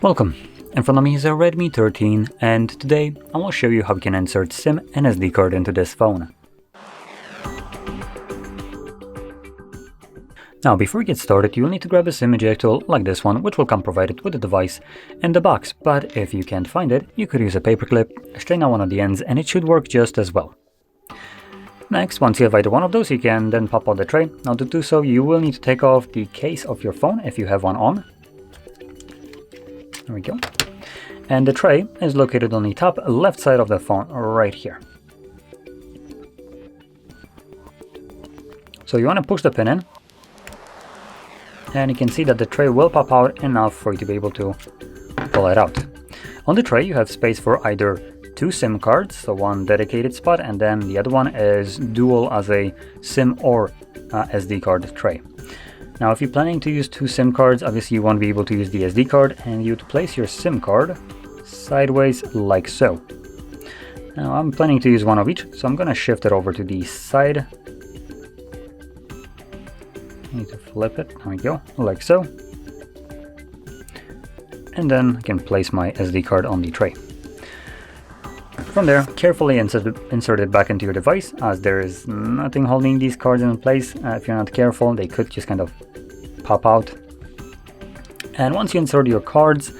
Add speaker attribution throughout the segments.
Speaker 1: Welcome! In front of me is a Redmi 13 and today I will show you how you can insert SIM and SD card into this phone. Now before we get started you will need to grab a SIM ejector like this one, which will come provided with the device in the box, but if you can't find it you could use a paperclip, straighten out one of the ends and it should work just as well. Next, once you have either one of those, you can then pop out the tray. Now to do so you will need to take off the case of your phone if you have one on. There we go. And the tray is located on the top left side of the phone right here. So you want to push the pin in and you can see that the tray will pop out enough for you to be able to pull it out. On the tray you have space for either two SIM cards, so one dedicated spot and then the other one is dual as a SIM or SD card tray. Now if you're planning to use two SIM cards, obviously you won't be able to use the SD card and you'd place your SIM card sideways like so. Now I'm planning to use one of each, so I'm going to shift it over to the side. I need to flip it, there we go, like so. And then I can place my SD card on the tray. From there, carefully insert it back into your device, as there is nothing holding these cards in place. If you're not careful, they could just kind of pop out. And once you insert your cards,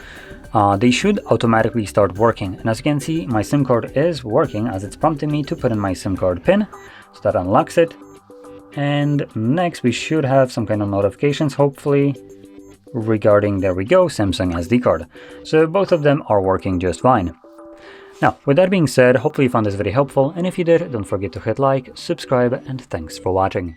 Speaker 1: they should automatically start working. And as you can see, my SIM card is working as it's prompting me to put in my SIM card pin. So that unlocks it. And next we should have some kind of notifications, hopefully, regarding, there we go, Samsung SD card. So both of them are working just fine. Now, with that being said, hopefully you found this video helpful, and if you did, don't forget to hit like, subscribe, and thanks for watching.